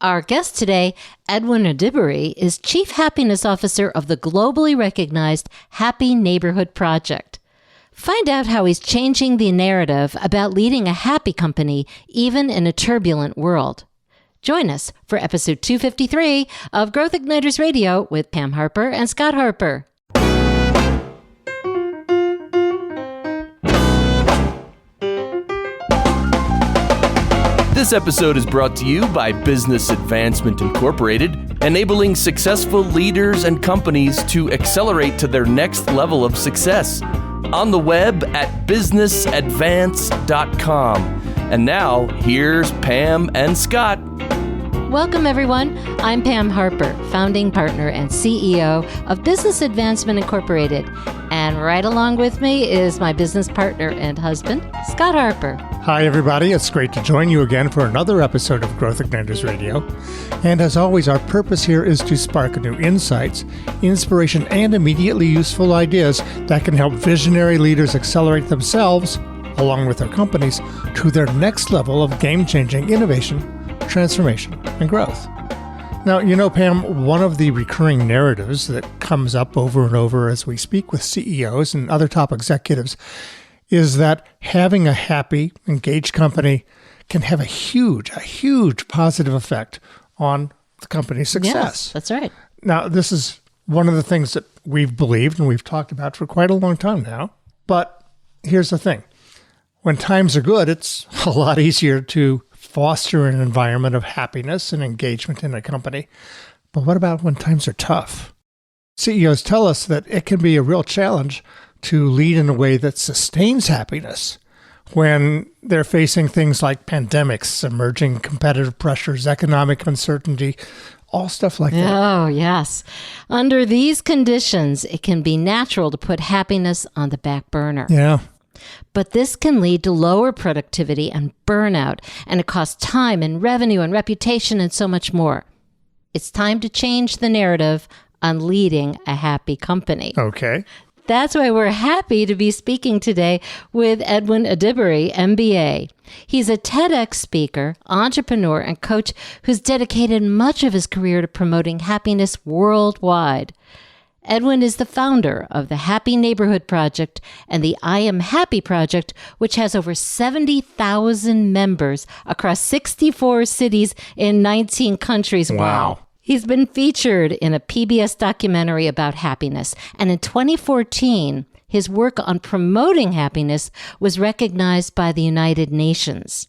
Our guest today, Edwin Adibari, is Chief Happiness Officer of the globally recognized Happy Neighborhood Project. Find out how he's changing the narrative about leading a happy company, even in a turbulent world. Join us for episode 253 of Growth Igniters Radio with Pam Harper and Scott Harper. This episode is brought to you by Business Advancement Incorporated, enabling successful leaders and companies to accelerate to their next level of success. On the web at businessadvance.com. And now, here's Pam and Scott. Welcome, everyone. I'm Pam Harper, founding partner and CEO of Business Advancement Incorporated. And right along with me is my business partner and husband, Scott Harper. Hi, everybody. It's great to join you again for another episode of Growth Igniters Radio. And as always, our purpose here is to spark new insights, inspiration, and immediately useful ideas that can help visionary leaders accelerate themselves, along with their companies, to their next level of game-changing innovation, transformation, and growth. Now, you know, Pam, one of the recurring narratives that comes up over and over as we speak with CEOs and other top executives is that having a happy, engaged company can have a huge positive effect on the company's success. Yes, that's right. Now, this is one of the things that we've believed and we've talked about for quite a long time now. But here's the thing. When times are good, it's a lot easier to foster an environment of happiness and engagement in a company. But what about when times are tough? CEOs tell us that it can be a real challenge to lead in a way that sustains happiness when they're facing things like pandemics, emerging competitive pressures, economic uncertainty, all stuff like that. Oh, yes. Under these conditions, it can be natural to put happiness on the back burner. Yeah. But this can lead to lower productivity and burnout, and it costs time and revenue and reputation and so much more. It's time to change the narrative on leading a happy company. Okay. That's why we're happy to be speaking today with Edwin Adibari, MBA. He's a TEDx speaker, entrepreneur, and coach who's dedicated much of his career to promoting happiness worldwide. Edwin is the founder of the Happy Neighborhood Project and the I Am Happy Project, which has over 70,000 members across 64 cities in 19 countries. Wow. He's been featured in a PBS documentary about happiness, and in 2014, his work on promoting happiness was recognized by the United Nations.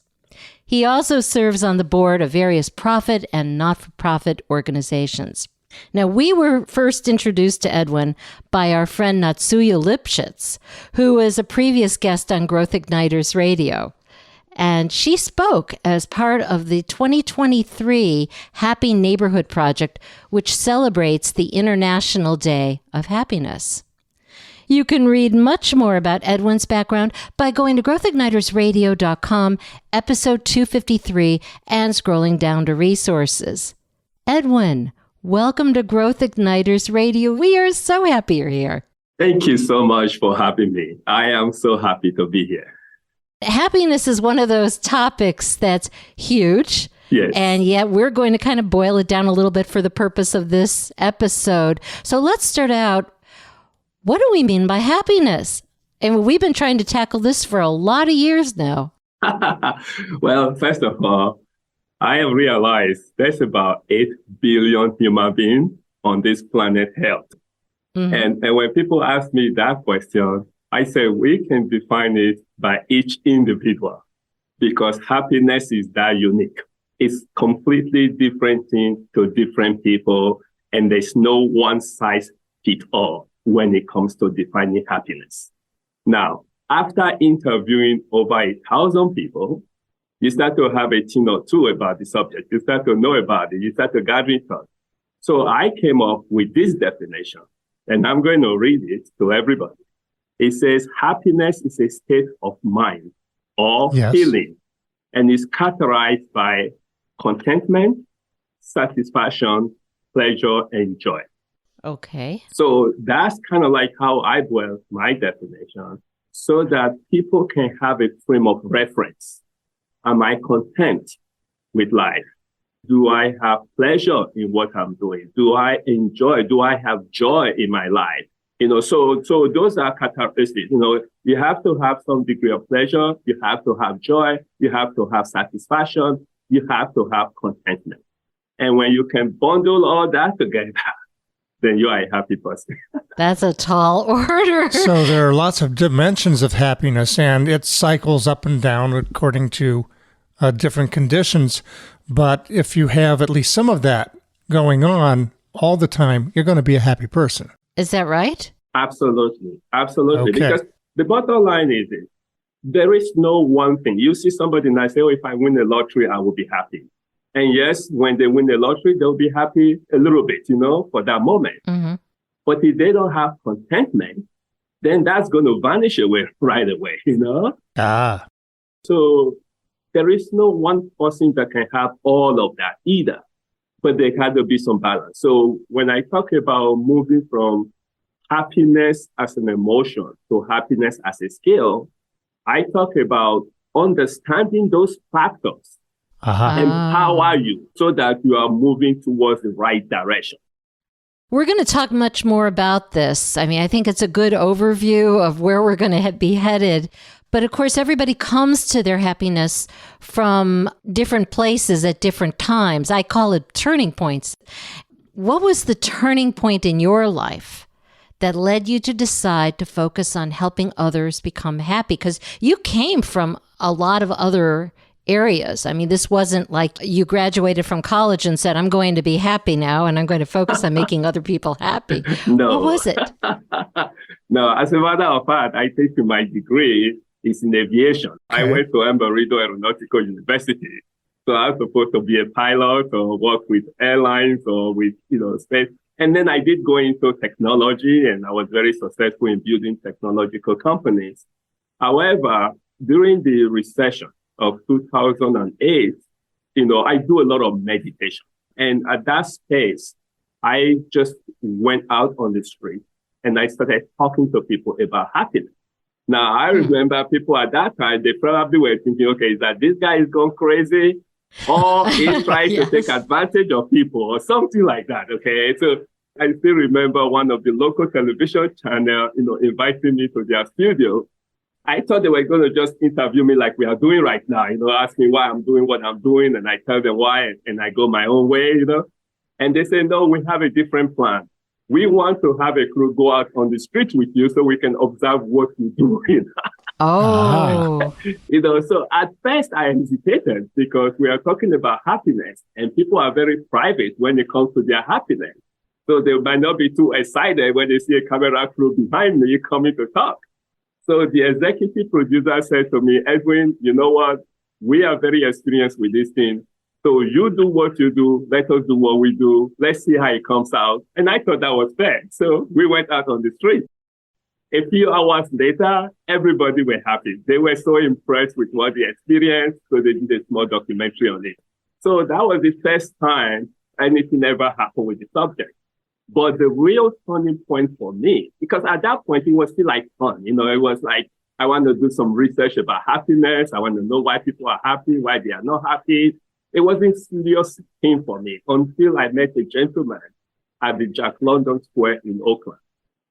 He also serves on the board of various profit and not-for-profit organizations. Now, we were first introduced to Edwin by our friend Natsuya Lipschitz, who was a previous guest on Growth Igniters Radio. And she spoke as part of the 2023 Happy Neighborhood Project, which celebrates the International Day of Happiness. You can read much more about Edwin's background by going to growthignitersradio.com, episode 253, and scrolling down to resources. Edwin, welcome to Growth Igniters Radio. We are so happy you're here. Thank you so much for having me. I am so happy to be here. Happiness is one of those topics that's huge. Yes. And yet we're going to kind of boil it down a little bit for the purpose of this episode. So let's start out. What do we mean by happiness? And we've been trying to tackle this for a lot of years now. Well, first of all, I have realized there's about 8 billion human beings on this planet Earth. Mm-hmm. And when people ask me that question, I say we can define it by each individual because happiness is that unique. It's completely different thing to different people, and there's no one size fit all when it comes to defining happiness. Now, after interviewing over 1,000 people, you start to have a thing or two about the subject. You start to know about it. You start to gather thoughts. So I came up with this definition, and I'm going to read it to everybody. It says, happiness is a state of mind or feeling, and is characterized by contentment, satisfaction, pleasure, and joy. Okay. So that's kind of like how I boil my definition so that people can have a frame of reference. Am I content with life? Do I have pleasure in what I'm doing? Do I enjoy? Do I have joy in my life? So those are characteristics. You have to have some degree of pleasure. You have to have joy. You have to have satisfaction. You have to have contentment. And when you can bundle all that together, then you are a happy person. That's a tall order. So there are lots of dimensions of happiness, and it cycles up and down according to different conditions. But if you have at least some of that going on all the time, you're going to be a happy person. Is that right? Absolutely. Absolutely. Okay. Because the bottom line is this. There is no one thing. You see somebody and I say, if I win the lottery, I will be happy. And yes, when they win the lottery, they'll be happy a little bit, for that moment. Mm-hmm. But if they don't have contentment, then that's going to vanish away right away, Ah. So there is no one person that can have all of that either, but there has to be some balance. So when I talk about moving from happiness as an emotion to happiness as a skill, I talk about understanding those factors empower you so that you are moving towards the right direction. We're going to talk much more about this. I mean, I think it's a good overview of where we're going to be headed. But of course, everybody comes to their happiness from different places at different times. I call it turning points. What was the turning point in your life that led you to decide to focus on helping others become happy? Because you came from a lot of other areas. I mean, this wasn't like you graduated from college and said, I'm going to be happy now and I'm going to focus on making other people happy. No. What was it? No, as a matter of fact, I think my degree is in aviation. Okay. I went to Embry-Riddle Aeronautical University. So I was supposed to be a pilot or work with airlines or with, space. And then I did go into technology and I was very successful in building technological companies. However, during the recession of 2008, I do a lot of meditation. And at that space, I just went out on the street and I started talking to people about happiness. Now, I remember people at that time, they probably were thinking, okay, is that this guy is going crazy or he's trying to take advantage of people or something like that, okay? So I still remember one of the local television channel, inviting me to their studio. I thought they were going to just interview me like we are doing right now, ask me why I'm doing what I'm doing. And I tell them why, and I go my own way, And they say, no, we have a different plan. We want to have a crew go out on the street with you so we can observe what you do. Oh. So at first I hesitated because we are talking about happiness and people are very private when it comes to their happiness. So they might not be too excited when they see a camera crew behind me coming to talk. So the executive producer said to me, Edwin, you know what? We are very experienced with this thing. So you do what you do. Let us do what we do. Let's see how it comes out. And I thought that was fair. So we went out on the street. A few hours later, everybody were happy. They were so impressed with what they experienced. So they did a small documentary on it. So that was the first time anything ever happened with the subject. But the real turning point for me, because at that point, it was still like fun. It was like, I want to do some research about happiness. I want to know why people are happy, why they are not happy. It wasn't serious thing for me until I met a gentleman at the Jack London Square in Oakland.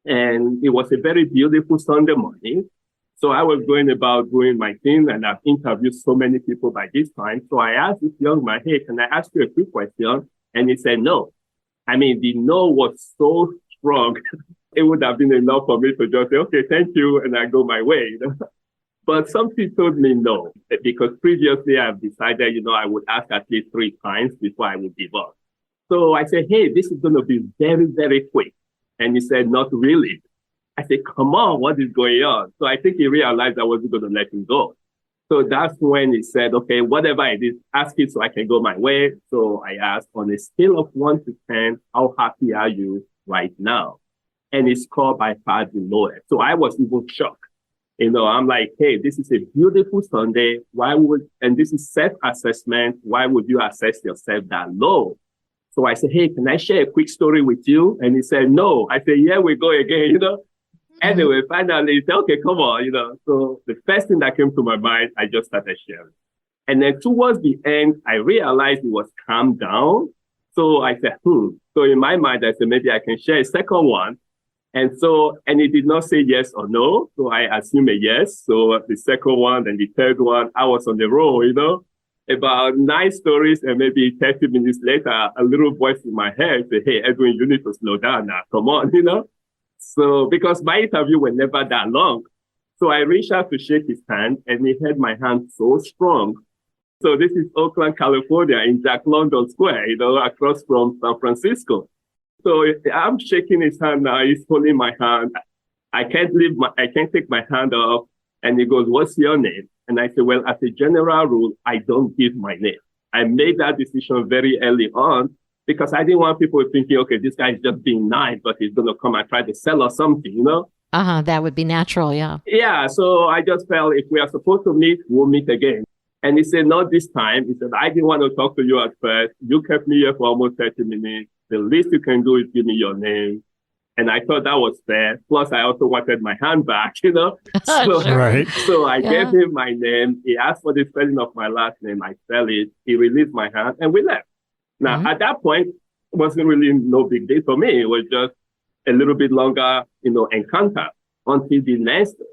And it was a very beautiful Sunday morning. So I was going about doing my thing and I've interviewed so many people by this time. So I asked this young man, hey, can I ask you a quick question? And he said, no. I mean, the no was so strong. It would have been enough for me to just say, okay, thank you. And I go my way. But something told me no, because previously I've decided, I would ask at least 3 times before I would give up. So I said, hey, this is going to be very, very quick. And he said, not really. I said, come on, what is going on? So I think he realized I wasn't going to let him go. So that's when he said, okay, whatever it is, ask it so I can go my way. So I asked, on a scale of 1 to 10, how happy are you right now? And he scored by far the lowest. So I was even shocked. I'm like, hey, this is a beautiful Sunday. And this is self-assessment. Why would you assess yourself that low? So I said, hey, can I share a quick story with you? And he said, no. I said, yeah, we go again, Anyway, finally, he said, okay, come on, So the first thing that came to my mind, I just started sharing. And then towards the end, I realized it was calmed down. So I said, So in my mind, I said, maybe I can share a second one. And it did not say yes or no. So I assumed a yes. So the second one, then the third one, I was on the roll, about 9 stories. And maybe 30 minutes later, a little voice in my head said, hey, Edwin, you need to slow down now. Come on, So because my interview was never that long. So I reached out to shake his hand and he held my hand so strong. So this is Oakland, California in Jack London Square, across from San Francisco. So I'm shaking his hand now. He's holding my hand. I can't take my hand off. And he goes, what's your name? And I said, well, as a general rule, I don't give my name. I made that decision very early on because I didn't want people thinking, okay, this guy is just being nice, but he's going to come and try to sell us something, That would be natural. Yeah. Yeah. So I just felt if we are supposed to meet, we'll meet again. And he said, not this time. He said, I didn't want to talk to you at first. You kept me here for almost 30 minutes. The least you can do is give me your name. And I thought that was fair. Plus, I also wanted my hand back, So, Right. So I gave him my name. He asked for the spelling of my last name. I spelled it. He released my hand and we left. Now, at that point, it wasn't really no big deal for me. It was just a little bit longer, encounter until the next day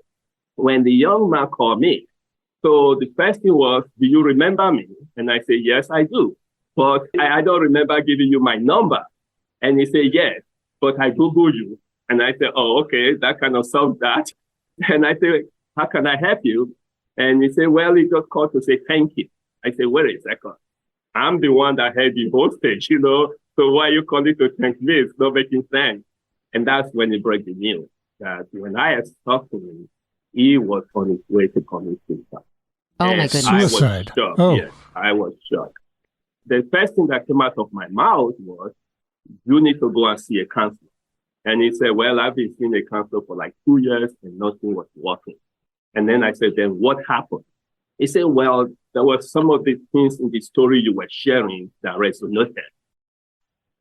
when the young man called me. So the first thing was, do you remember me? And I said, yes, I do. But I don't remember giving you my number. And he said, yes, but I Googled you. And I said, oh, okay, that kind of solves that. And I said, how can I help you? And he said, well, he just called to say thank you. I said, wait a second. I'm the one that had the hostage, So why are you calling to thank me? It's not making sense. And that's when he broke the news that when I had talked to him, he was on his way to commit suicide. Oh, my goodness. Suicide. I was shocked. Oh. Yes, I was shocked. The first thing that came out of my mouth was, you need to go and see a counselor. And he said, well, I've been seeing a counselor for like 2 years and nothing was working. And then I said, then what happened? He said, well, there were some of the things in the story you were sharing that resonated.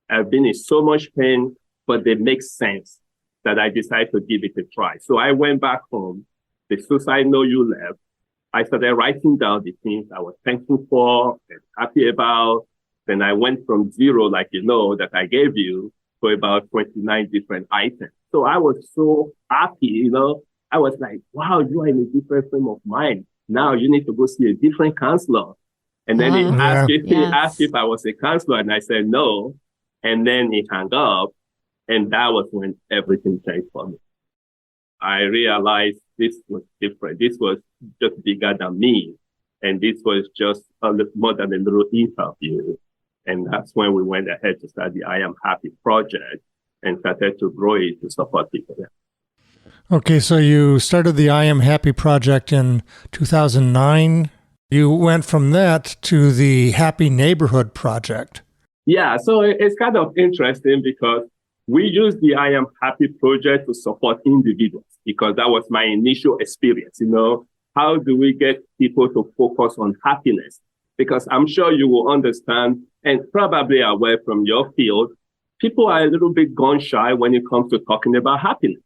I've been in so much pain, but they make sense that I decided to give it a try. So I went back home. The suicide note you left, I started writing down the things I was thankful for and happy about. Then I went from 0, like that I gave you, to about 29 different items. So I was so happy, I was like, wow, you are in a different frame of mind. Now you need to go see a different counselor. And then he asked if I was a counselor, and I said no. And then he hung up, and that was when everything changed for me. I realized this was different. This was just bigger than me. And this was just a little more than a little interview. And that's when we went ahead to start the I Am Happy project and started to grow it to support people. Okay, so you started the I Am Happy project in 2009. You went from that to the Happy Neighborhood project. Yeah, so it's kind of interesting because we use the I Am Happy project to support individuals because that was my initial experience. How do we get people to focus on happiness? Because I'm sure you will understand and probably aware from your field, people are a little bit gun shy when it comes to talking about happiness.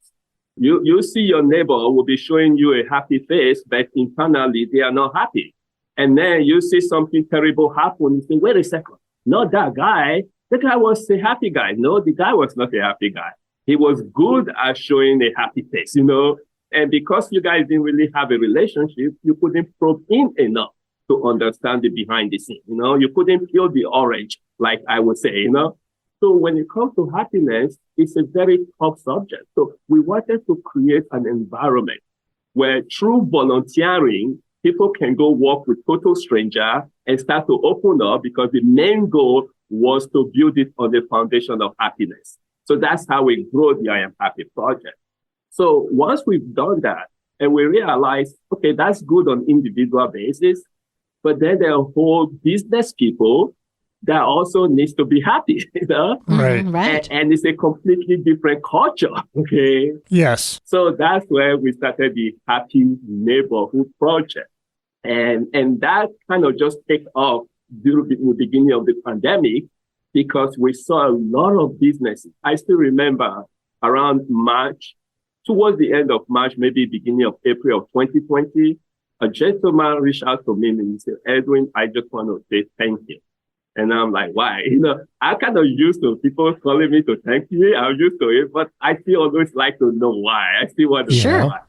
You see your neighbor will be showing you a happy face, but internally they are not happy. And then you see something terrible happen. You think, wait a second, not that guy. The guy was a happy guy. No, the guy was not a happy guy. He was good at showing a happy face, And because you guys didn't really have a relationship, you couldn't probe in enough to understand the behind the scene. You couldn't peel the orange, like I would say, So when it comes to happiness, it's a very tough subject. So we wanted to create an environment where through volunteering, people can go work with total stranger and start to open up because the main goal was to build it on the foundation of happiness. So that's how we grow the I Am Happy project. So once we've done that and we realize, okay, that's good on individual basis, but then there are whole business people that also needs to be happy, Right. Right. And it's a completely different culture, okay? Yes. So that's where we started the Happy Neighborhood project. And that kind of just took off during the beginning of the pandemic because we saw a lot of businesses. I still remember around March, towards the end of March, maybe beginning of April of 2020, a gentleman reached out to me and he said, Edwin, I just want to say thank you. And I'm like, why? I kind of used to people calling me to thank me. I'm used to it, but I still always like to know why. I still want to know why.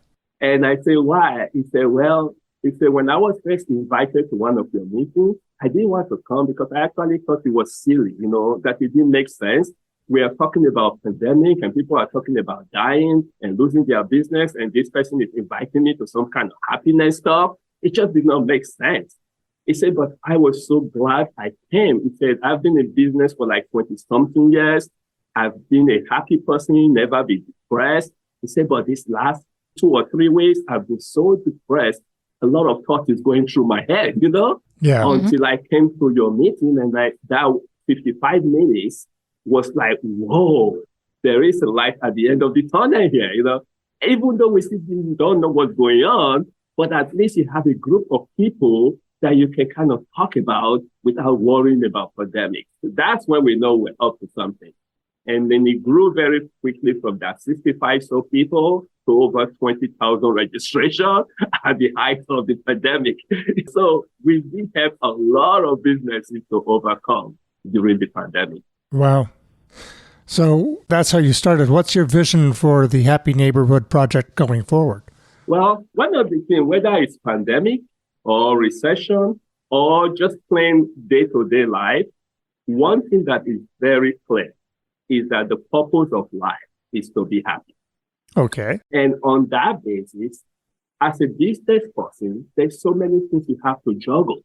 And I say, why? He said, when I was first invited to one of your meetings, I didn't want to come because I actually thought it was silly, that it didn't make sense. We are talking about pandemic and people are talking about dying and losing their business. And this person is inviting me to some kind of happiness stuff. It just did not make sense. He said, but I was so glad I came. He said, I've been in business for like 20 something years. I've been a happy person, never been depressed. He said, but this last 2 or 3 weeks, I've been so depressed. A lot of thought is going through my head, until I came to your meeting and that 55 minutes was like, whoa, there is a light at the end of the tunnel here, even though we still don't know what's going on, but at least you have a group of people that you can kind of talk about without worrying about pandemic. So that's when we know we're up to something. And then it grew very quickly from that 65 so people to over 20,000 registration at the height of the pandemic. So we did have a lot of businesses to overcome during the pandemic. Wow. So that's how you started. What's your vision for the Happy Neighborhood Project going forward? Well, one of the things, whether it's pandemic or recession or just plain day-to-day life, one thing that is very clear is that the purpose of life is to be happy. Okay. And on that basis, as a business person, there's so many things you have to juggle.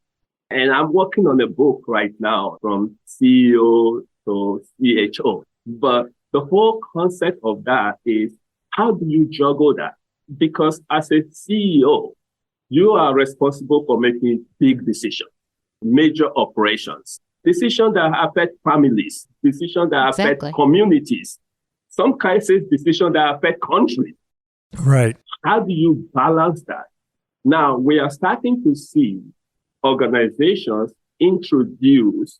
And I'm working on a book right now from CEO to CHO. But the whole concept of that is, how do you juggle that? Because as a CEO, you are responsible for making big decisions, major operations, decisions that affect families, decisions that affect communities, some cases, decisions that affect countries. Right. How do you balance that? Now, we are starting to see organizations introduce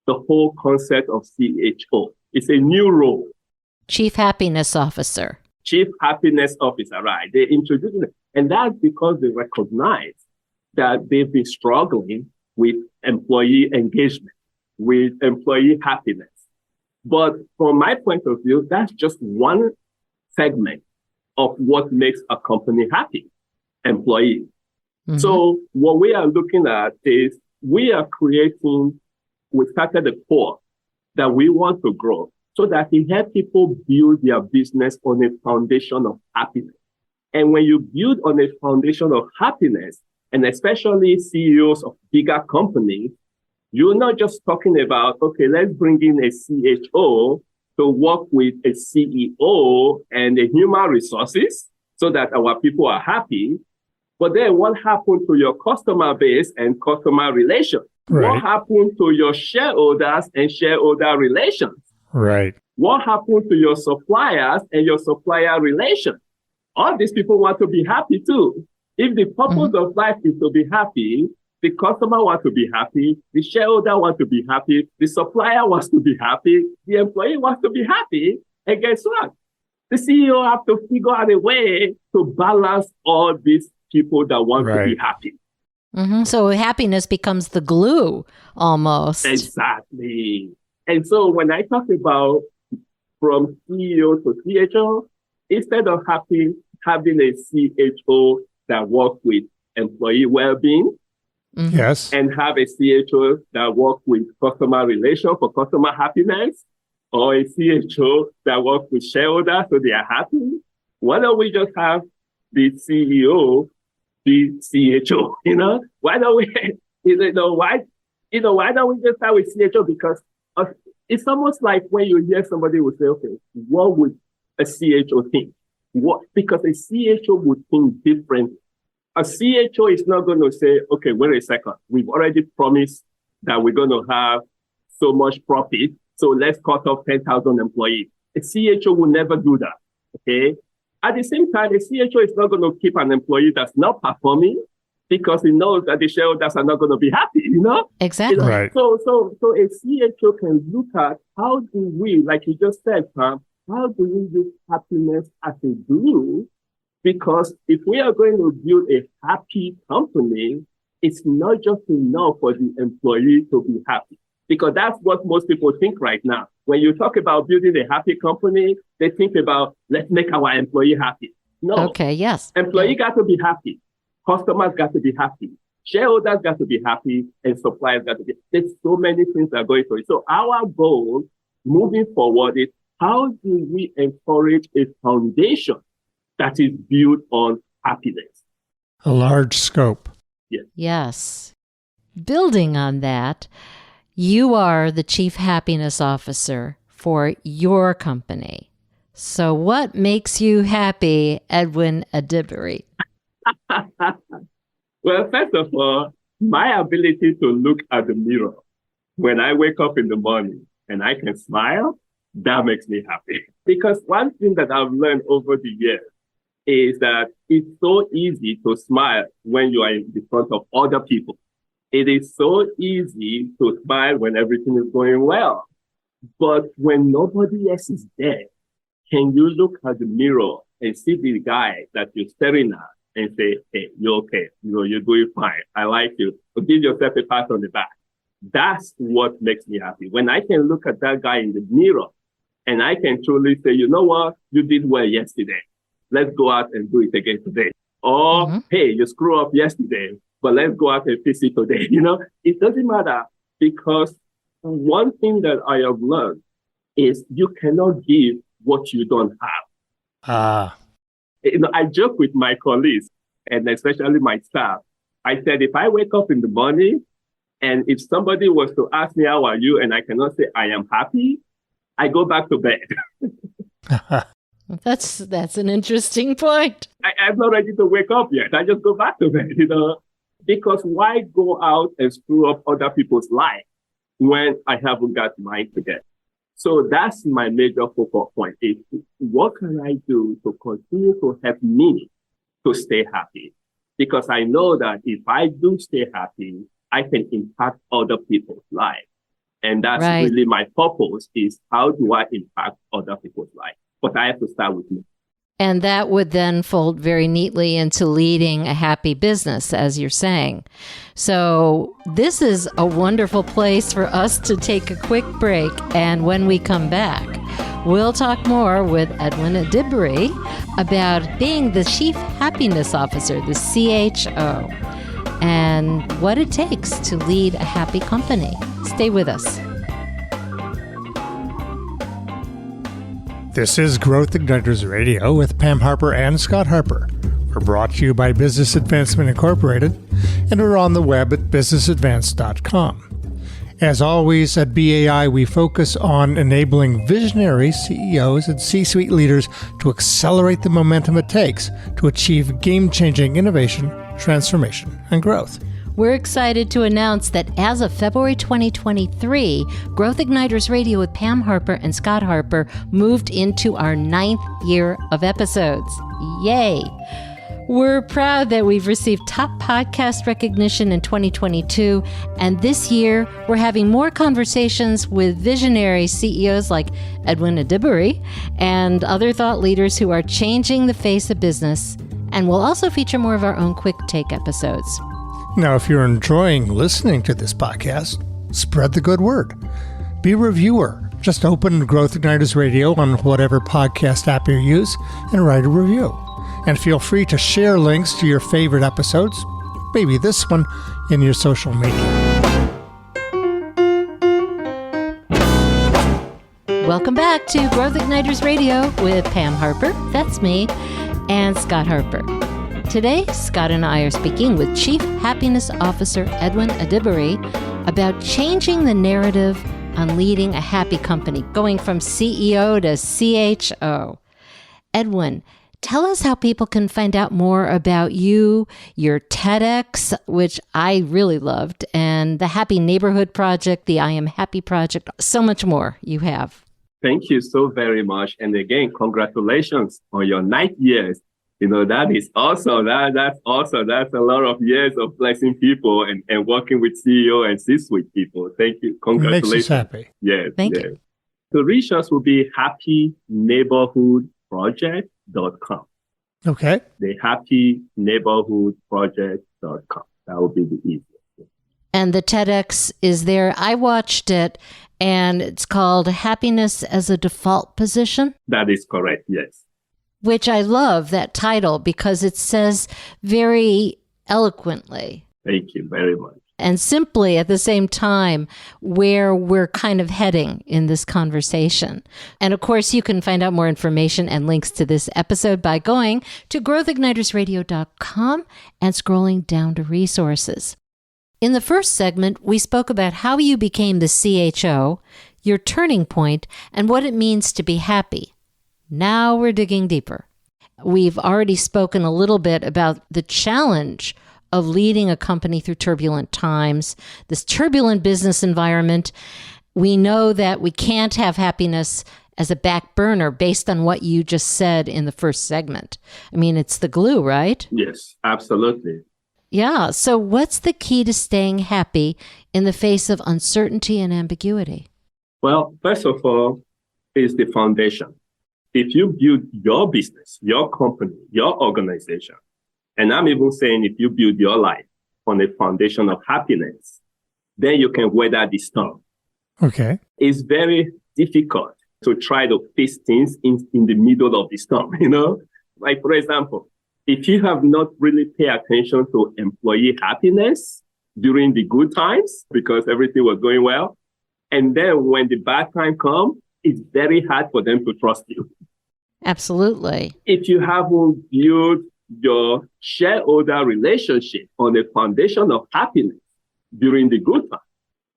the whole concept of CHO. It's a new role. Chief Happiness Officer. Chief Happiness Officer, right. They introduced it. And that's because they recognize that they've been struggling with employee engagement, with employee happiness. But from my point of view, that's just one segment of what makes a company happy, employees. Mm-hmm. So what we are looking at is we started a core that we want to grow so that it helps people build their business on a foundation of happiness. And when you build on a foundation of happiness, and especially CEOs of bigger companies, you're not just talking about, okay, let's bring in a CHO to work with a CEO and the human resources so that our people are happy. But then what happened to your customer base and customer relations? Right. What happened to your shareholders and shareholder relations? Right. What happened to your suppliers and your supplier relations? All these people want to be happy too. If the purpose of life is to be happy, the customer wants to be happy, the shareholder wants to be happy, the supplier wants to be happy, the employee wants to be happy. And guess what? The CEO has to figure out a way to balance all these people that want to be happy. Mm-hmm. So happiness becomes the glue almost. Exactly. And so when I talk about from CEO to CHO, instead of having a CHO that works with employee well-being, yes, and have a CHO that works with customer relation for customer happiness, or a CHO that works with shareholders so they are happy, why don't we just have the CEO be CHO? Why don't we? Why don't we just start with CHO? Because it's almost like when you hear somebody would say, okay, what would a CHO think? Because a CHO would think differently. A CHO is not going to say, okay, wait a second. We've already promised that we're going to have so much profit, so let's cut off 10,000 employees. A CHO will never do that, okay? At the same time, a CHO is not going to keep an employee that's not performing because he knows that the shareholders are not going to be happy, Exactly. Right. So a CHO can look at how do we, like you just said, Pam, how do we use happiness as a glue Because if we are going to build a happy company, it's not just enough for the employee to be happy. Because that's what most people think right now. When you talk about building a happy company, they think about, let's make our employee happy. No. Okay, yes. Employee got to be happy. Customers got to be happy. Shareholders got to be happy. And suppliers got to be. There's so many things that are going through it. So our goal moving forward is, how do we encourage a foundation that is built on happiness? A large scope. Yes. Building on that, you are the Chief Happiness Officer for your company. So what makes you happy, Edwin Adibari? Well, first of all, my ability to look at the mirror when I wake up in the morning and I can smile, that makes me happy. Because one thing that I've learned over the years is that it's so easy to smile when you are in the front of other people. It is so easy to smile when everything is going well. But when nobody else is there, can you look at the mirror and see the guy that you're staring at and say, hey, you're okay. You're doing fine. I like you. So give yourself a pat on the back. That's what makes me happy. When I can look at that guy in the mirror and I can truly say, you know what? You did well yesterday. Let's go out and do it again today. Or, hey, you screwed up yesterday, but let's go out and fix it today. It doesn't matter, because one thing that I have learned is you cannot give what you don't have. I joke with my colleagues, and especially my staff. I said, if I wake up in the morning and if somebody was to ask me, how are you? And I cannot say I am happy, I go back to bed. That's an interesting point. I'm not ready to wake up yet. I just go back to bed, because why go out and screw up other people's life when I haven't got mine together? So that's my major focal point. Is what can I do to continue to help me to stay happy? Because I know that if I do stay happy, I can impact other people's lives. And that's really my purpose, is how do I impact other people's lives? But I have to start with me. And that would then fold very neatly into leading a happy business, as you're saying. So this is a wonderful place for us to take a quick break. And when we come back, we'll talk more with Edwin Adibari about being the Chief Happiness Officer, the CHO, and what it takes to lead a happy company. Stay with us. This is Growth Igniters Radio with Pam Harper and Scott Harper. We're brought to you by Business Advancement Incorporated, and we're on the web at businessadvance.com. As always, at BAI, we focus on enabling visionary CEOs and C-suite leaders to accelerate the momentum it takes to achieve game-changing innovation, transformation, and growth. We're excited to announce that as of February 2023, Growth Igniters Radio with Pam Harper and Scott Harper moved into our 9th year of episodes. Yay! We're proud that we've received top podcast recognition in 2022, and this year we're having more conversations with visionary CEOs like Edwin Adibari and other thought leaders who are changing the face of business, and we'll also feature more of our own quick take episodes. Now, if you're enjoying listening to this podcast, spread the good word. Be a reviewer. Just open Growth Igniters Radio on whatever podcast app you use and write a review. And feel free to share links to your favorite episodes, maybe this one, in your social media. Welcome back to Growth Igniters Radio with Pam Harper, that's me, and Scott Harper. Today, Scott and I are speaking with Chief Happiness Officer Edwin Adibari about changing the narrative on leading a happy company, going from CEO to CHO. Edwin, tell us how people can find out more about you, your TEDx, which I really loved, and the Happy Neighborhood Project, the I Am Happy Project, so much more you have. Thank you so very much. And again, congratulations on your 9th years. That is awesome. That's awesome. That's a lot of years of blessing people and working with CEO and C-suite people. Thank you. Congratulations. Makes us happy. Yes. Thank you. To reach us will be happyneighborhoodproject.com. Okay. The happyneighborhoodproject.com. That would be the easiest. And the TEDx is there. I watched it, and it's called Happiness as a Default Position. That is correct, yes. Which I love that title because it says very eloquently. Thank you very much. And simply at the same time where we're kind of heading in this conversation. And of course, you can find out more information and links to this episode by going to growthignitersradio.com and scrolling down to resources. In the first segment, we spoke about how you became the CHO, your turning point, and what it means to be happy. Now we're digging deeper. We've already spoken a little bit about the challenge of leading a company through turbulent times, this turbulent business environment. We know that we can't have happiness as a back burner based on what you just said in the first segment. I mean, it's the glue, right? Yes, absolutely. Yeah. So what's the key to staying happy in the face of uncertainty and ambiguity? Well, first of all, is the foundation. If you build your business, your company, your organization, and I'm even saying if you build your life on a foundation of happiness, then you can weather the storm. Okay. It's very difficult to try to fix things in the middle of the storm, Like, for example, if you have not really paid attention to employee happiness during the good times because everything was going well, and then when the bad time comes, it's very hard for them to trust you. Absolutely. If you haven't built your shareholder relationship on a foundation of happiness during the good time,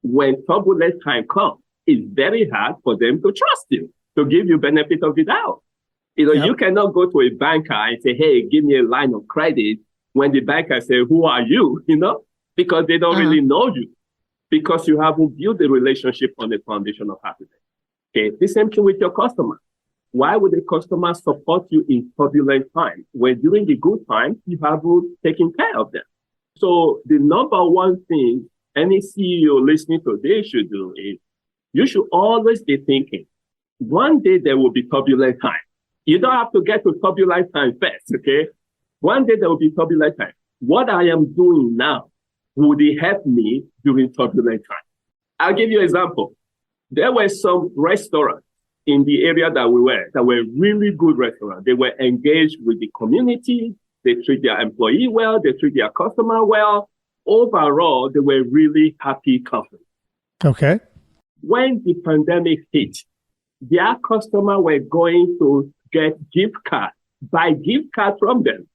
when turbulent time comes, it's very hard for them to trust you, to give you benefit of the doubt. You cannot go to a banker and say, hey, give me a line of credit when the banker says, who are you? Because they don't really know you, because you haven't built a relationship on the foundation of happiness. Okay, the same thing with your customer. Why would a customer support you in turbulent times when during the good times you haven't taken care of them? So the number one thing any CEO listening to this should do is you should always be thinking, one day there will be turbulent time. You don't have to get to turbulent time first, okay? One day there will be turbulent time. What I am doing now, would it help me during turbulent time? I'll give you an example. There were some restaurants in the area that we were, that were really good restaurants. They were engaged with the community. They treat their employee well. They treat their customer well. Overall, they were really happy companies. Okay. When the pandemic hit, their customers were going to get gift cards, buy gift cards from them,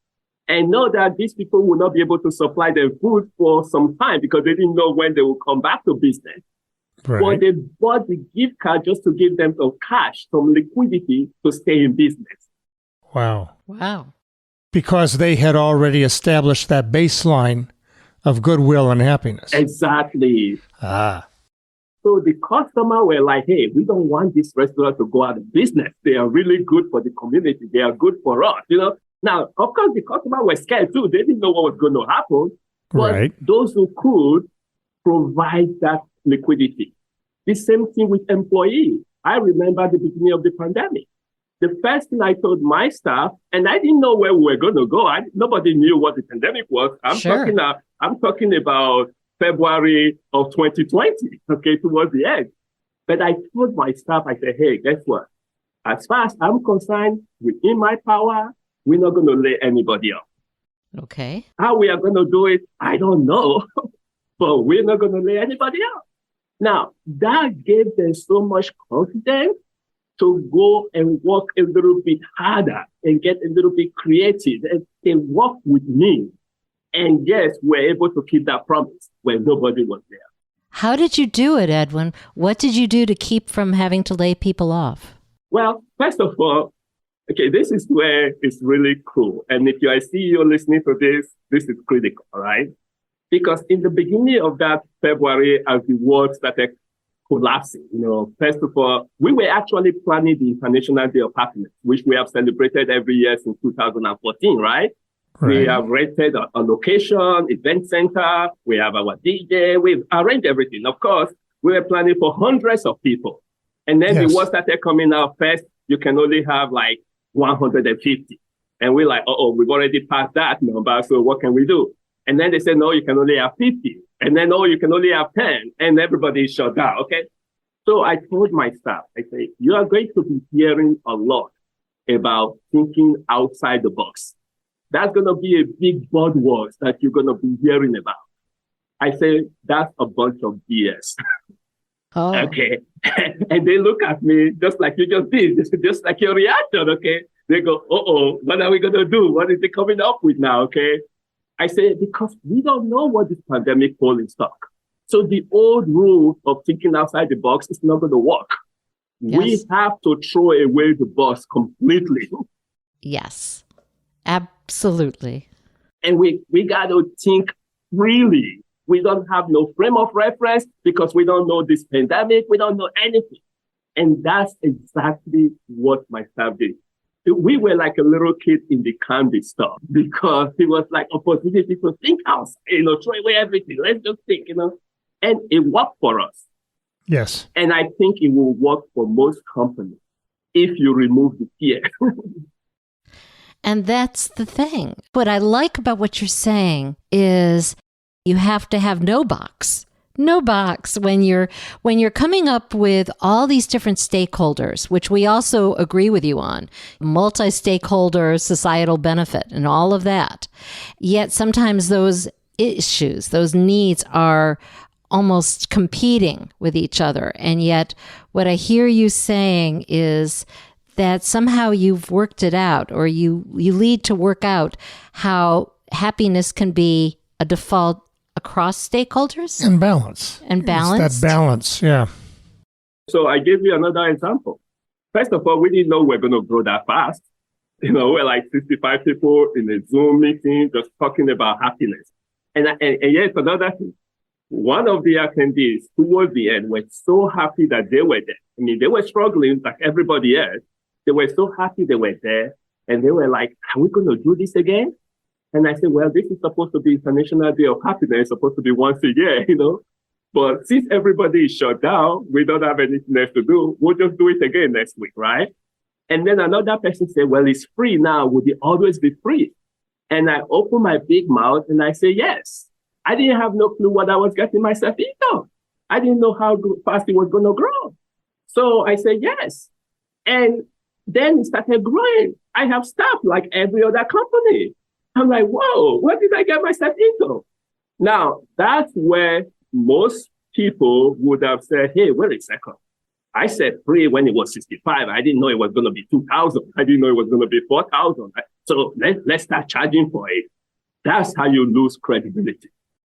and know that these people will not be able to supply them food for some time because they didn't know when they will come back to business. Right. But they bought the gift card just to give them some cash, some liquidity to stay in business. Wow. Wow. Because they had already established that baseline of goodwill and happiness. Exactly. So the customer were like, hey, we don't want this restaurant to go out of business. They are really good for the community. They are good for us, Now, of course, the customer were scared too. They didn't know what was going to happen. But those who could provide that liquidity. The same thing with employees. I remember the beginning of the pandemic. The first thing I told my staff, and I didn't know where we were going to go. Nobody knew what the pandemic was. I'm talking about February of 2020, okay, towards the end. But I told my staff, I said, hey, guess what? As far as I'm concerned, within my power, we're not going to lay anybody off. Okay. How we are going to do it, I don't know. But we're not going to lay anybody off. Now, that gave them so much confidence to go and work a little bit harder and get a little bit creative. And they worked with me. And yes, we're able to keep that promise when nobody was there. How did you do it, Edwin? What did you do to keep from having to lay people off? Well, first of all, okay, this is where it's really cool. And if you're a CEO listening to this is critical, right? Because in the beginning of that February, as the world started collapsing, first of all, we were actually planning the International Day of Happiness, which we have celebrated every year since 2014, right? We have rented a location, event center. We have our DJ. We've arranged everything. Of course, we were planning for hundreds of people. And then the word started coming out first. You can only have like 150. And we're like, we've already passed that number. So what can we do? And then they said, no, you can only have 50. And then, no, you can only have 10. And everybody is shut down. Okay. So I told my staff, I say, you are going to be hearing a lot about thinking outside the box. That's going to be a big buzzword that you're going to be hearing about. I say, that's a bunch of BS. Oh. Okay. And they look at me just like you just did, just like your reaction. Okay. They go, what are we going to do? What is it coming up with now? Okay. I say, because we don't know what this pandemic holds in stock. So the old rule of thinking outside the box is not going to work. Yes. We have to throw away the box completely. Yes, absolutely. And we got to think freely. We don't have no frame of reference because we don't know this pandemic. We don't know anything. And that's exactly what my staff did. We were like a little kid in the candy store because it was like opportunity to think outside, throw away everything. Let's just think, and it worked for us. Yes. And I think it will work for most companies if you remove the fear. And that's the thing. What I like about what you're saying is you have to have no box when you're coming up with all these different stakeholders, which we also agree with you on, multi-stakeholder societal benefit and all of that. Yet sometimes those issues, those needs are almost competing with each other. And yet what I hear you saying is that somehow you've worked it out, or you lead to work out how happiness can be a default across stakeholders? And balance. And balance. It's that balance, yeah. So I gave you another example. First of all, we didn't know we're going to grow that fast. We're like 65 people in a Zoom meeting just talking about happiness. And yet another thing. One of the attendees towards the end were so happy that they were there. I mean, they were struggling like everybody else. They were so happy they were there. And they were like, are we going to do this again? And I said, well, this is supposed to be International Day of Happiness, supposed to be once a year, But since everybody is shut down, we don't have anything else to do. We'll just do it again next week, right? And then another person said, well, it's free now. Would it always be free? And I opened my big mouth and I say, yes. I didn't have no clue what I was getting myself into. I didn't know how fast it was going to grow. So I said, yes. And then it started growing. I have staff like every other company. I'm like, whoa, what did I get myself into? Now, that's where most people would have said, hey, wait a second. I said free when it was 65. I didn't know it was going to be 2,000. I didn't know it was going to be 4,000. So let's start charging for it. That's how you lose credibility.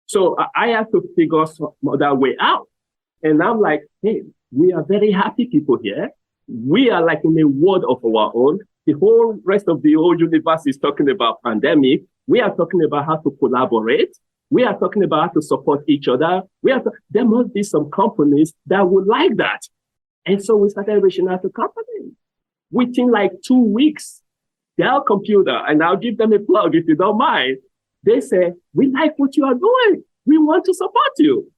So I have to figure some other way out. And I'm like, hey, we are very happy people here. We are like in a world of our own. The whole rest of the whole universe is talking about pandemic. We are talking about how to collaborate. We are talking about how to support each other. There must be some companies that would like that. And so we started reaching out to companies. Within like 2 weeks, Dell Computer, and I'll give them a plug if you don't mind. They say, we like what you are doing. We want to support you.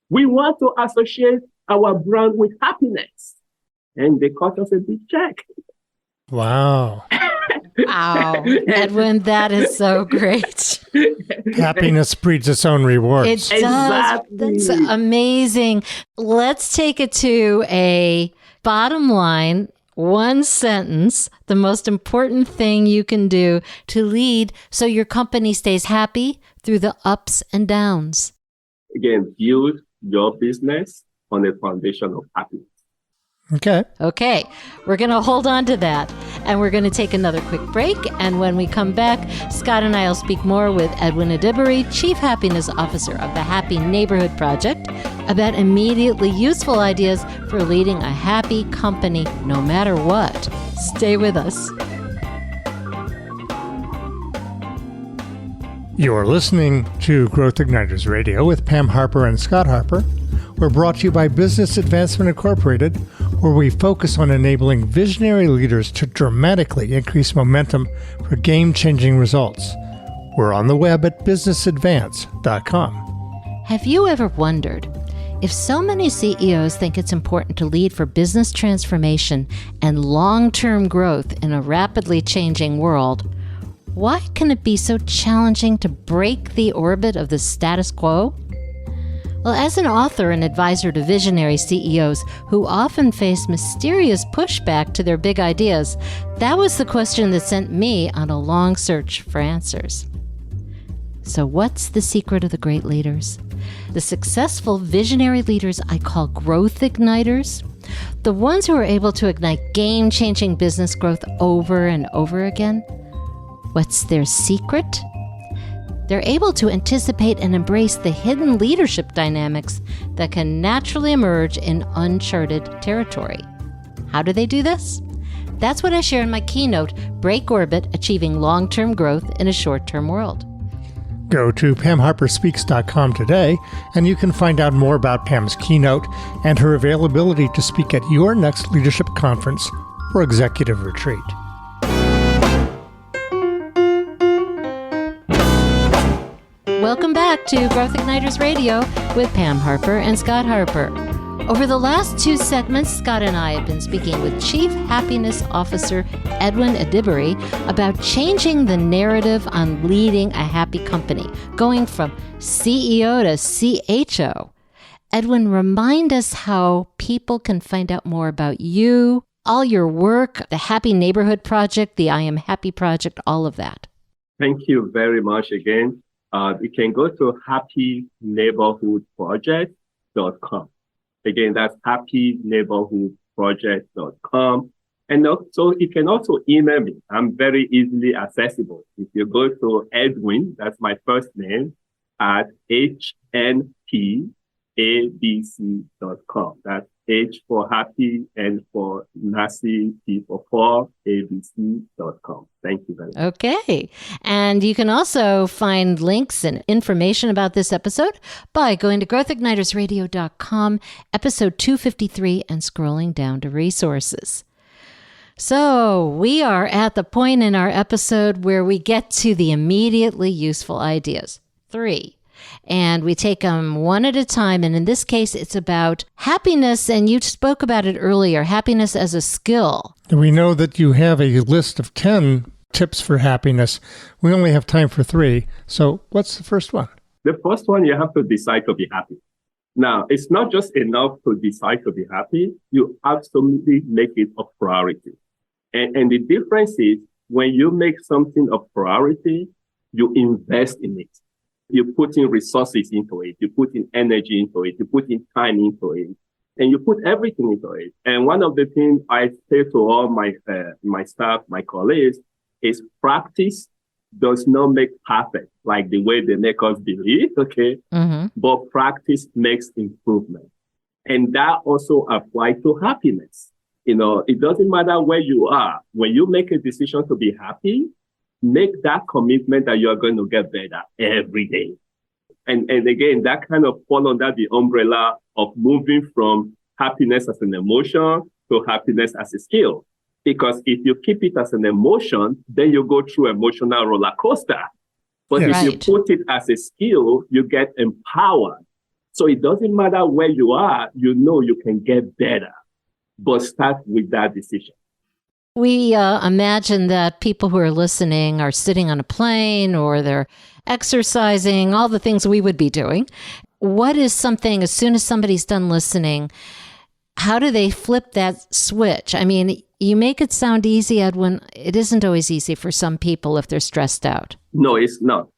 We want to associate our brand with happiness. And they cut us a big check. Wow. Wow. Edwin, that is so great. Happiness breeds its own rewards. It does. Exactly. That's amazing. Let's take it to a bottom line, one sentence, the most important thing you can do to lead so your company stays happy through the ups and downs. Again, build your business on a foundation of happiness. Okay. We're going to hold on to that. And we're going to take another quick break. And when we come back, Scott and I will speak more with Edwin Adibari, Chief Happiness Officer of the Happy Neighborhood Project, about immediately useful ideas for leading a happy company no matter what. Stay with us. You are listening to Growth Igniters Radio with Pam Harper and Scott Harper. We're brought to you by Business Advancement Incorporated, where we focus on enabling visionary leaders to dramatically increase momentum for game-changing results. We're on the web at businessadvance.com. Have you ever wondered if so many CEOs think it's important to lead for business transformation and long-term growth in a rapidly changing world, Why can it be so challenging to break the orbit of the status quo? Well, as an author and advisor to visionary CEOs who often face mysterious pushback to their big ideas, that was the question that sent me on a long search for answers. So what's the secret of the great leaders? The successful visionary leaders I call growth igniters, the ones who are able to ignite game-changing business growth over and over again. What's their secret? They're able to anticipate and embrace the hidden leadership dynamics that can naturally emerge in uncharted territory. How do they do this? That's what I share in my keynote, Break Orbit, Achieving Long-Term Growth in a Short-Term World. Go to PamHarperSpeaks.com today, and you can find out more about Pam's keynote and her availability to speak at your next leadership conference or executive retreat. Welcome back to Growth Igniters Radio with Pam Harper and Scott Harper. Over the last 2 segments, Scott and I have been speaking with Chief Happiness Officer Edwin Edibiri about changing the narrative on leading a happy company, going from CEO to CHO. Edwin, remind us how people can find out more about you, all your work, the Happy Neighborhood Project, the I Am Happy Project, all of that. Thank you very much again. You can go to happyneighborhoodproject.com. Again, that's happyneighborhoodproject.com. And also, you can also email me. I'm very easily accessible. If you go to Edwin, that's my first name, at hnpabc.com. That's H for happy, N for Nancy, P for Paul, abc.com. Thank you very much. Okay. And you can also find links and information about this episode by going to growthignitersradio.com, episode 253, and scrolling down to resources. So we are at the point in our episode where we get to the immediately useful ideas. 3. And we take them one at a time. And in this case, it's about happiness. And you spoke about it earlier, happiness as a skill. We know that you have a list of 10 tips for happiness. We only have time for 3. So what's the first one? The first one, you have to decide to be happy. Now, it's not just enough to decide to be happy. You absolutely make it a priority. And the difference is when you make something a priority, you invest in it. You put in resources into it. You put in energy into it. You put in time into it. And you put everything into it. And one of the things I say to all my staff, my colleagues, is practice does not make perfect, like the way they make us believe, okay? Mm-hmm. But practice makes improvement. And that also applies to happiness. You know, it doesn't matter where you are. When you make a decision to be happy, make that commitment that you are going to get better every day. And again, that kind of fall under the umbrella of moving from happiness as an emotion to happiness as a skill. Because if you keep it as an emotion, then you go through emotional roller coaster. But if you put it as a skill, you get empowered. So it doesn't matter where you are, you know you can get better. But start with that decision. We imagine that people who are listening are sitting on a plane or they're exercising, all the things we would be doing. What is something, as soon as somebody's done listening, how do they flip that switch? I mean, you make it sound easy, Edwin. It isn't always easy for some people if they're stressed out. No, it's not.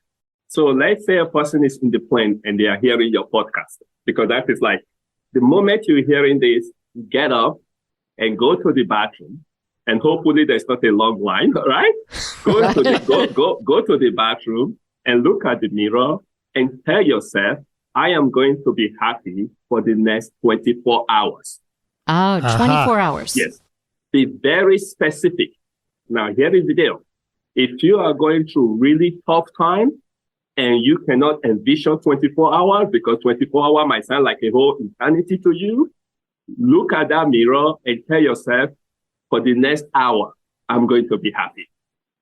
So let's say a person is in the plane and they are hearing your podcast, because that is like the moment you're hearing this, get up and go to the bathroom. And hopefully there's not a long line, right? Go to the bathroom and look at the mirror and tell yourself, I am going to be happy for the next 24 hours. Oh, 24 hours. Yes. Be very specific. Now, here is the deal. If you are going through really tough time and you cannot envision 24 hours because 24 hours might sound like a whole eternity to you, look at that mirror and tell yourself, for the next hour, I'm going to be happy.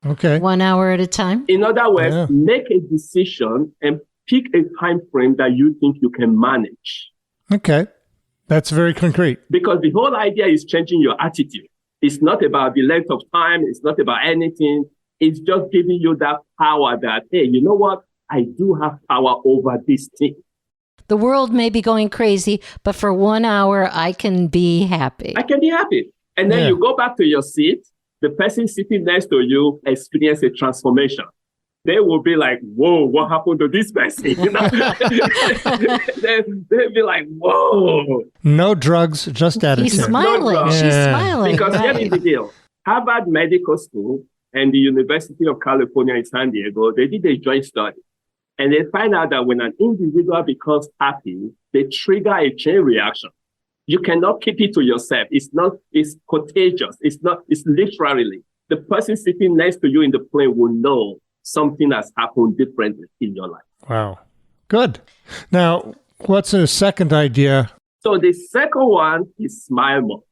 Okay. 1 hour at a time. In other words, make a decision and pick a time frame that you think you can manage. Okay. That's very concrete. Because the whole idea is changing your attitude. It's not about the length of time. It's not about anything. It's just giving you that power that, hey, you know what? I do have power over this thing. The world may be going crazy, but for 1 hour, I can be happy. I can be happy. And then you go back to your seat. The person sitting next to you experience a transformation. They will be like, whoa, what happened to this person? You know? They'll be like, whoa. No drugs, just attitude. He's smiling. No She's smiling. Because here is the deal. Harvard Medical School and the University of California in San Diego, they did a joint study. And they find out that when an individual becomes happy, they trigger a chain reaction. You cannot keep it to yourself. It's contagious. It's literally. The person sitting next to you in the plane will know something has happened differently in your life. Wow. Good. Now, what's a second idea? So the second one is smile more.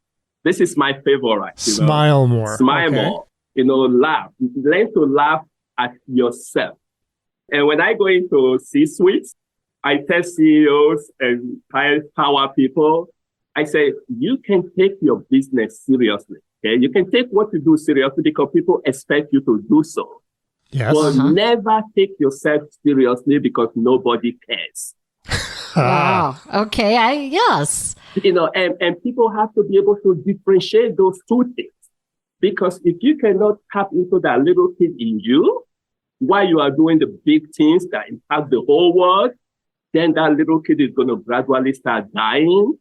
This is my favorite. Smile more. Smile more. Laugh. Learn to laugh at yourself. And when I go into C-suites, I tell CEOs and high power people, I say, you can take your business seriously. Okay? You can take what you do seriously because people expect you to do so. Yes. But never take yourself seriously because nobody cares. Wow. Okay. Yes. And people have to be able to differentiate those two things. Because if you cannot tap into that little kid in you, while you are doing the big things that impact the whole world, then that little kid is going to gradually start dying.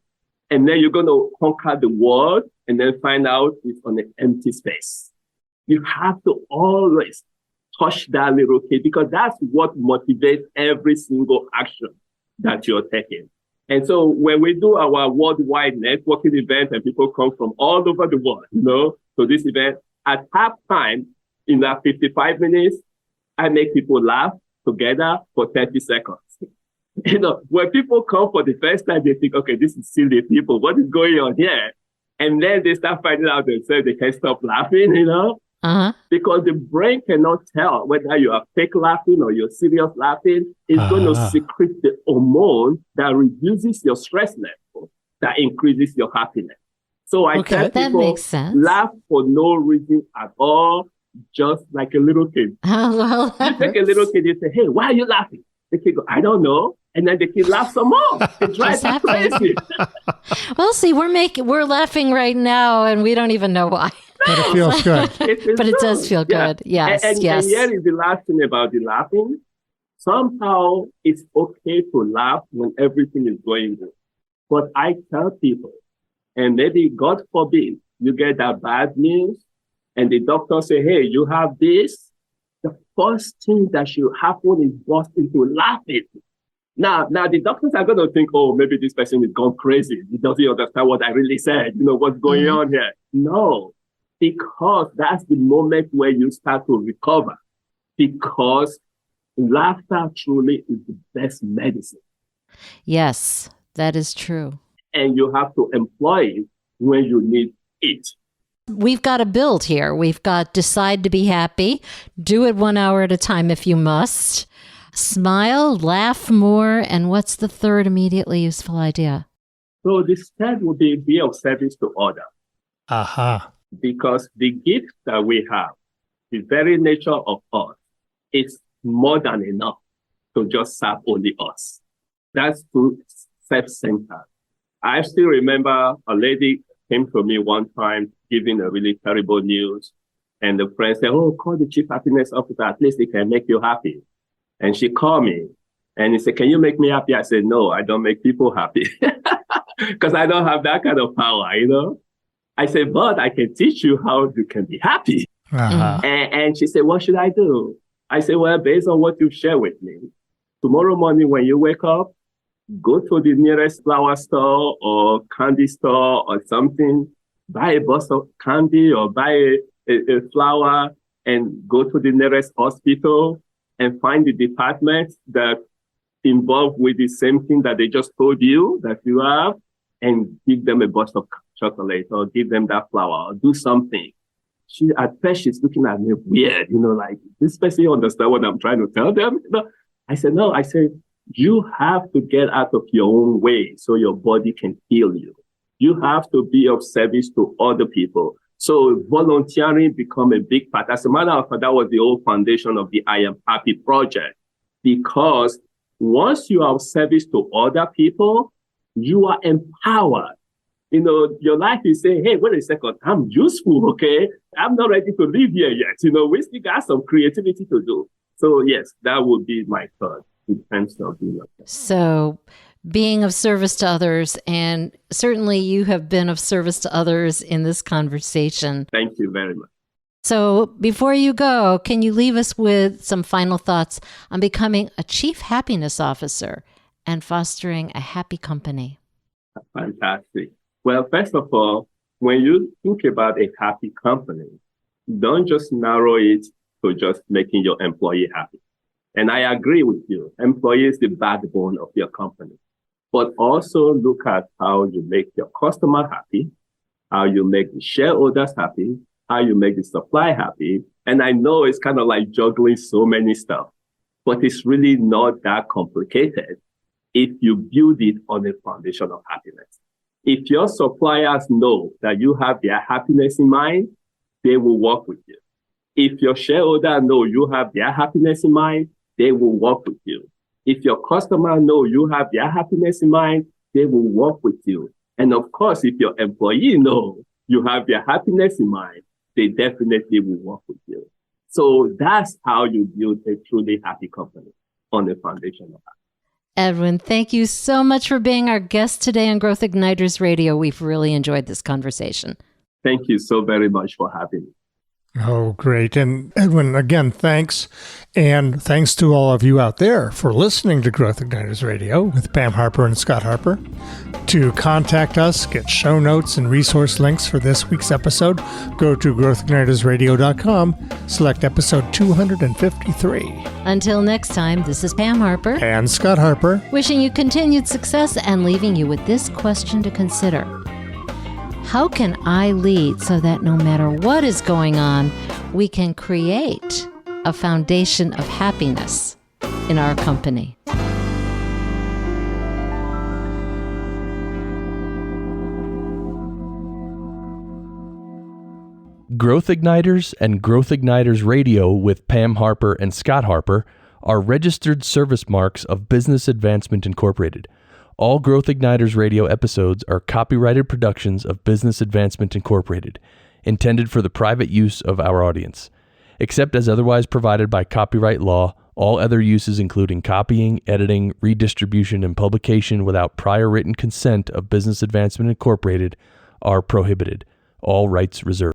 And then you're going to conquer the world and then find out it's on an empty space. You have to always touch that little kid because that's what motivates every single action that you're taking. And so when we do our worldwide networking event and people come from all over the world, to this event, at halftime, in that 55 minutes, I make people laugh together for 30 seconds. When people come for the first time, they think, okay, this is silly people. What is going on here? And then they start finding out themselves they can't stop laughing, because the brain cannot tell whether you are fake laughing or you're serious laughing. It's going to secrete the hormone that reduces your stress level, that increases your happiness. So I tell people, laugh for no reason at all, just like a little kid. You take a little kid, you say, hey, why are you laughing? The kid goes, I don't know. And then the kid laughs some more. It drives you crazy. Well, see, we're laughing right now and we don't even know why. But it feels good. But it does feel good. Yes, yes. And here is the last thing about the laughing. Somehow it's okay to laugh when everything is going good. But I tell people, and maybe God forbid, you get that bad news and the doctor say, hey, you have this. The first thing that should happen is burst into laughing. Now the doctors are going to think, oh, maybe this person is gone crazy. He doesn't understand what I really said. What's going on here? No, because that's the moment where you start to recover. Because laughter truly is the best medicine. Yes, that is true. And you have to employ it when you need it. We've got to build here. We've got decide to be happy. Do it 1 hour at a time if you must. Smile, laugh more. And what's the third immediately useful idea? So the third would be of service to others. Because the gift that we have, the very nature of us, is more than enough to just serve only us. That's too self-centered. I still remember a lady came to me one time giving a really terrible news. And the friend said, oh, call the chief happiness officer. At least he can make you happy. And she called me and he said, can you make me happy? I said, no, I don't make people happy because I don't have that kind of power, I said, but I can teach you how you can be happy. And she said, what should I do? I said, well, based on what you've shared with me, tomorrow morning when you wake up, go to the nearest flower store or candy store or something, buy a box of candy or buy a flower and go to the nearest hospital and find the department that involved with the same thing that they just told you that you have and give them a box of chocolate or give them that flower or do something. At first she's looking at me weird, like this person understand what I'm trying to tell them. I said, no, you have to get out of your own way so your body can heal you. You have to be of service to other people So volunteering become a big part. As a matter of fact, that was the whole foundation of the I Am Happy project, because once you are of service to other people, you are empowered. You know, your life is saying, hey, wait a second, I'm useful, okay? I'm not ready to live here yet. You know, we still got some creativity to do. So yes, that would be my thought in terms of being okay. So being of service to others, and certainly you have been of service to others in this conversation. Thank you very much. So before you go, can you leave us with some final thoughts on becoming a chief happiness officer and fostering a happy company? Fantastic. Well, first of all, when you think about a happy company, don't just narrow it to just making your employee happy. And I agree with you. Employee is the backbone of your company. But also look at how you make your customer happy, how you make the shareholders happy, how you make the supply happy. And I know it's kind of like juggling so many stuff, but it's really not that complicated if you build it on a foundation of happiness. If your suppliers know that you have their happiness in mind, they will work with you. If your shareholders know you have their happiness in mind, they will work with you. If your customers know you have their happiness in mind, they will work with you. And of course, if your employees know you have their happiness in mind, they definitely will work with you. So that's how you build a truly happy company, on the foundation of happiness. Edwin, thank you so much for being our guest today on Growth Igniters Radio. We've really enjoyed this conversation. Thank you so very much for having me. Oh, great. And Edwin, again, thanks. And thanks to all of you out there for listening to Growth Igniters Radio with Pam Harper and Scott Harper. To contact us, get show notes and resource links for this week's episode, go to growthignitersradio.com, select episode 253. Until next time, this is Pam Harper And Scott Harper. wishing you continued success and leaving you with this question to consider. How can I lead so that no matter what is going on, we can create a foundation of happiness in our company? Growth Igniters and Growth Igniters Radio with Pam Harper and Scott Harper are registered service marks of Business Advancement Incorporated. All Growth Igniters Radio episodes are copyrighted productions of Business Advancement Incorporated, intended for the private use of our audience. Except as otherwise provided by copyright law, all other uses including copying, editing, redistribution, and publication without prior written consent of Business Advancement Incorporated are prohibited. All rights reserved.